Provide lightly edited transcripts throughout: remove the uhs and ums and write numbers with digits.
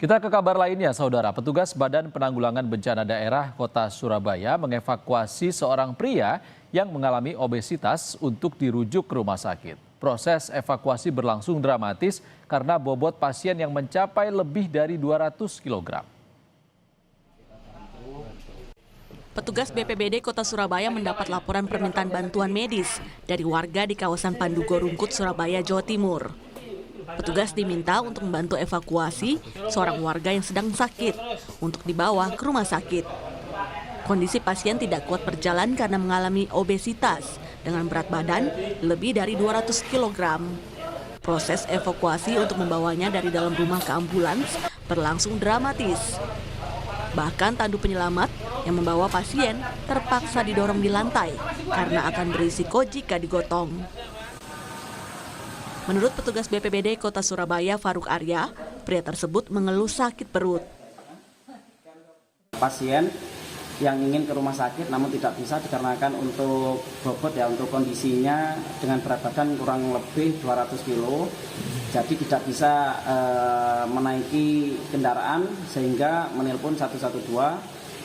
Kita ke kabar lainnya, Saudara. Petugas Badan Penanggulangan Bencana Daerah Kota Surabaya mengevakuasi seorang pria yang mengalami obesitas untuk dirujuk ke rumah sakit. Proses evakuasi berlangsung dramatis karena bobot pasien yang mencapai lebih dari 200 kg. Petugas BPBD Kota Surabaya mendapat laporan permintaan bantuan medis dari warga di kawasan Pandugo Rungkut, Surabaya, Jawa Timur. Petugas diminta untuk membantu evakuasi seorang warga yang sedang sakit untuk dibawa ke rumah sakit. Kondisi pasien tidak kuat berjalan karena mengalami obesitas dengan berat badan lebih dari 200 kg. Proses evakuasi untuk membawanya dari dalam rumah ke ambulans berlangsung dramatis. Bahkan tandu penyelamat yang membawa pasien terpaksa didorong di lantai karena akan berisiko jika digotong. Menurut petugas BPBD Kota Surabaya, Faruk Arya, pria tersebut mengeluh sakit perut. Pasien yang ingin ke rumah sakit namun tidak bisa dikarenakan untuk bobot untuk kondisinya dengan berat badan kurang lebih 200 kg. Jadi tidak bisa menaiki kendaraan sehingga menelpon 112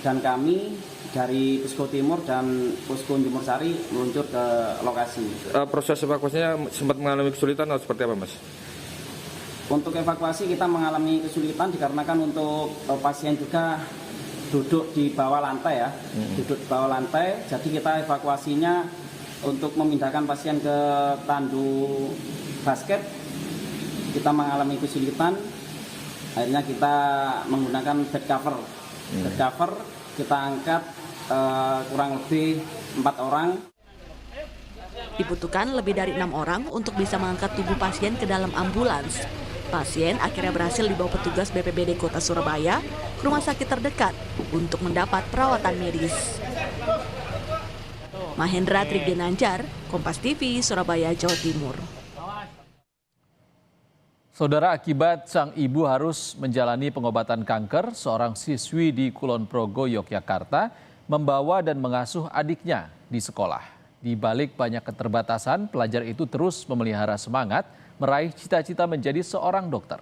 dan kami dari Pusko Timur dan Pusko Jemur Sari meluncur ke lokasi. Proses evakuasinya sempat mengalami kesulitan atau seperti apa, Mas? Untuk evakuasi kita mengalami kesulitan dikarenakan untuk pasien juga duduk di bawah lantai duduk di bawah lantai. Jadi kita evakuasinya untuk memindahkan pasien ke tandu basket. Kita mengalami kesulitan, akhirnya kita menggunakan bed cover. Bed cover kita angkat kurang lebih 4 orang. Dibutuhkan lebih dari 6 orang untuk bisa mengangkat tubuh pasien ke dalam ambulans. Pasien akhirnya berhasil dibawa petugas BPBD Kota Surabaya ke rumah sakit terdekat untuk mendapat perawatan medis. Mahendra Trigenanjar, Kompas TV, Surabaya, Jawa Timur. Saudara, akibat sang ibu harus menjalani pengobatan kanker, seorang siswi di Kulon Progo, Yogyakarta, membawa dan mengasuh adiknya di sekolah. Di balik banyak keterbatasan, pelajar itu terus memelihara semangat meraih cita-cita menjadi seorang dokter.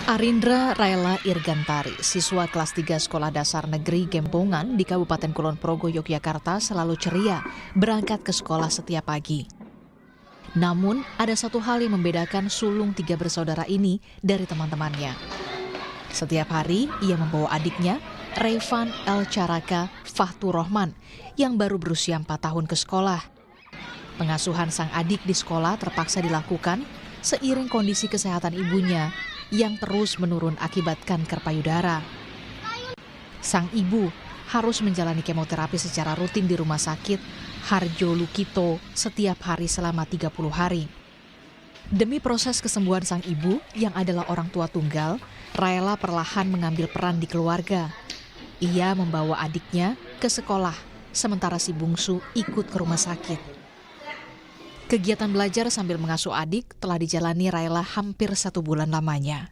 Arindra Raela Irgantari, siswa kelas 3 Sekolah Dasar Negeri Gempongan di Kabupaten Kulon Progo, Yogyakarta, selalu ceria berangkat ke sekolah setiap pagi. Namun, ada satu hal yang membedakan sulung 3 bersaudara ini dari teman-temannya. Setiap hari, ia membawa adiknya, Revan El Caraka Fahtur Rohman, yang baru berusia 4 tahun ke sekolah. Pengasuhan sang adik di sekolah terpaksa dilakukan seiring kondisi kesehatan ibunya yang terus menurun akibat kanker payudara. Sang ibu harus menjalani kemoterapi secara rutin di rumah sakit Harjo Lukito setiap hari selama 30 hari. Demi proses kesembuhan sang ibu yang adalah orang tua tunggal, Raela perlahan mengambil peran di keluarga. Ia membawa adiknya ke sekolah, sementara si bungsu ikut ke rumah sakit. Kegiatan belajar sambil mengasuh adik telah dijalani Raela hampir 1 bulan lamanya.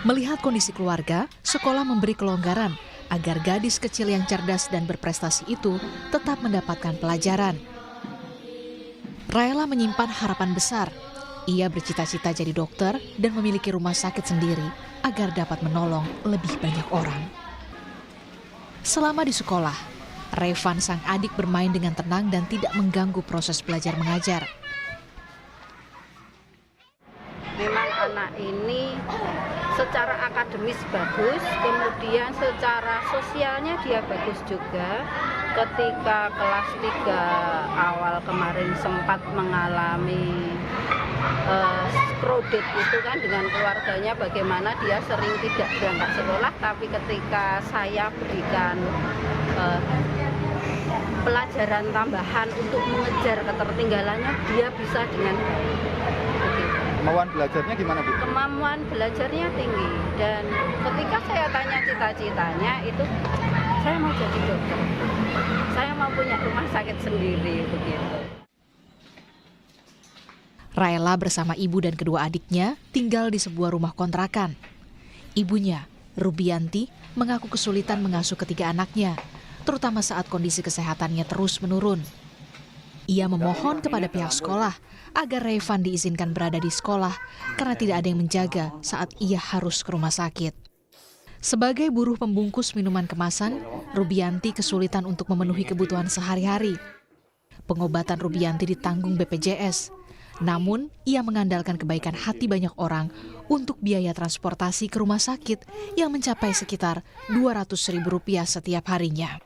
Melihat kondisi keluarga, sekolah memberi kelonggaran agar gadis kecil yang cerdas dan berprestasi itu tetap mendapatkan pelajaran. Raela menyimpan harapan besar. Ia bercita-cita jadi dokter dan memiliki rumah sakit sendiri agar dapat menolong lebih banyak orang. Selama di sekolah, Revan sang adik bermain dengan tenang dan tidak mengganggu proses belajar mengajar. Memang anak ini secara akademis bagus, kemudian secara sosialnya dia bagus juga. Ketika kelas 3 awal kemarin sempat mengalami kredit itu kan dengan keluarganya, bagaimana dia sering tidak berangkat sekolah, tapi ketika saya berikan pelajaran tambahan untuk mengejar ketertinggalannya, dia bisa dengan begitu. Kemampuan belajarnya gimana, Bu? Kemampuan belajarnya tinggi, dan ketika saya tanya cita-citanya itu, saya mau jadi dokter, saya mau punya rumah sakit sendiri, begitu. Raela bersama ibu dan kedua adiknya tinggal di sebuah rumah kontrakan. Ibunya, Rubianti, mengaku kesulitan mengasuh ketiga anaknya, terutama saat kondisi kesehatannya terus menurun. Ia memohon kepada pihak sekolah agar Revan diizinkan berada di sekolah karena tidak ada yang menjaga saat ia harus ke rumah sakit. Sebagai buruh pembungkus minuman kemasan, Rubianti kesulitan untuk memenuhi kebutuhan sehari-hari. Pengobatan Rubianti ditanggung BPJS. Namun, ia mengandalkan kebaikan hati banyak orang untuk biaya transportasi ke rumah sakit yang mencapai sekitar Rp200.000 setiap harinya.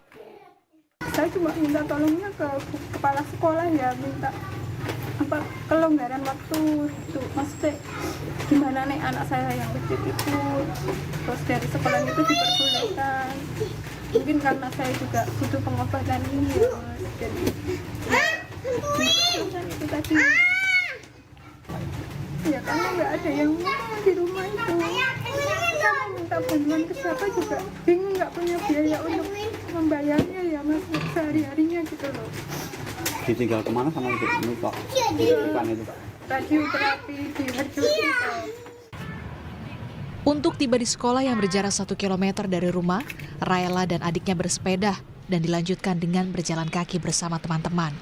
Saya cuma minta tolongnya ke kepala sekolah ya, minta kelonggaran waktu itu, maksudnya gimana nih anak saya yang kecil itu, terus dari sekolah itu diperbolehkan, mungkin karena saya juga butuh pengobatan ini ya, jadi itu tadi ya karena nggak ada yang di rumah itu, saya minta bantuan ke siapa juga bingung, nggak punya biaya untuk membayarnya ya mas sehari-harinya gitu loh. Ditinggal kemana sama ibu ini kok? Bukan itu Pak. Radioterapi di Harjosito. Untuk tiba di sekolah yang berjarak 1 km dari rumah, Raela dan adiknya bersepeda dan dilanjutkan dengan berjalan kaki bersama teman-teman.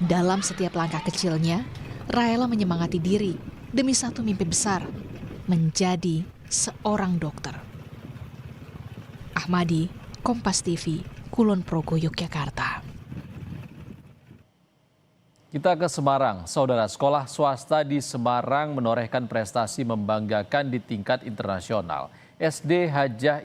Dalam setiap langkah kecilnya, Raela menyemangati diri demi satu mimpi besar, menjadi seorang dokter. Ahmadi, Kompas TV, Kulon Progo, Yogyakarta. Kita ke Semarang. Saudara, sekolah swasta di Semarang menorehkan prestasi membanggakan di tingkat internasional. SD Hajah